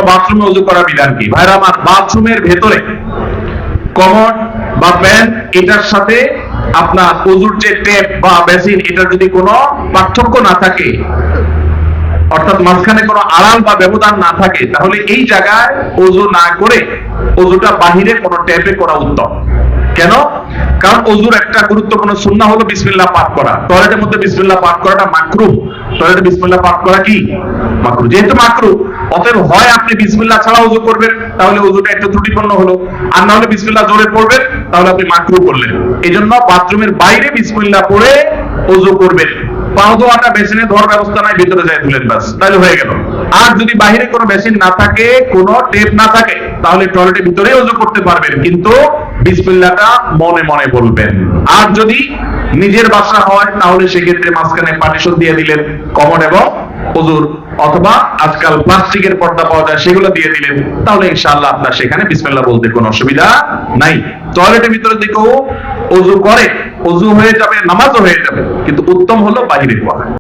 বাথরুমে ওযু করার বিধান কি? ভাইরা আমার, বাথরুমের ভেতরে কমোড বা প্যান এটার সাথে আপনার ওযুর যে ট্যাপ বা বেসিন এটার যদি কোনো পার্থক্য না থাকে, অর্থাৎ মাঝখানে কোনো আড়াল বা ব্যবধান না থাকে, তাহলে এই জায়গায় ওযু না করে ওযুটা বাহিরে কোনো ট্যাপে করা উত্তম। কেন? কারণ ওযুর একটা গুরুত্বপূর্ণ সুন্নাহ হলো বিসমিল্লাহ পাঠ করা। টয়লেটের মধ্যে বিসমিল্লাহ পাঠ করাটা মাকরুহ। টয়লেটে বিসমিল্লাহ পাঠ করা কি মাকরুহ? যেহেতু মাকরুহ, অতএব হয় আপনি বিসমিল্লাহ ছাড়া ওযু করবেন, তাহলে ওযুটা একটু ত্রুটিপূর্ণ হলো, আর না হলে বিসমিল্লাহ জোরে পড়বেন, তাহলে আপনি মাকরুহ করলেন। এজন্য বাথরুমের বাইরে বিসমিল্লাহ পড়ে ওযু করবেন। পাও ধোয়াটা বেসিনে ধোয়ার ব্যবস্থা নাই, ভিতরে যায় ধুলেন, বাস, তাহলে হয়ে গেল। আর যদি বাইরে কোনো বেসিন না থাকে, কোনো টেপ না থাকে, তাহলে টয়লেটের ভিতরেই ওযু করতে পারবেন, কিন্তু বিসমিল্লাহটা মনে মনে বলবেন। আর যদি নিজের বাসা হয়, তাহলে সেক্ষেত্রে মাঝখানে পার্টিশন দিয়ে দিলেন কমন এবং ওযুর, অথবা আজকাল প্লাস্টিকের পর্দা পাওয়া যায়, সেগুলো দিয়ে দিলেন, তাহলে ইনশাআল্লাহ আপনার সেখানে বিসমিল্লাহ বলতে কোনো অসুবিধা নাই। টয়লেটের ভিতরে দিকেও ওযু করে, ওযু হয়ে যাবে, নামাজও হয়ে যাবে, কিন্তু উত্তম হলো বাইরে করা।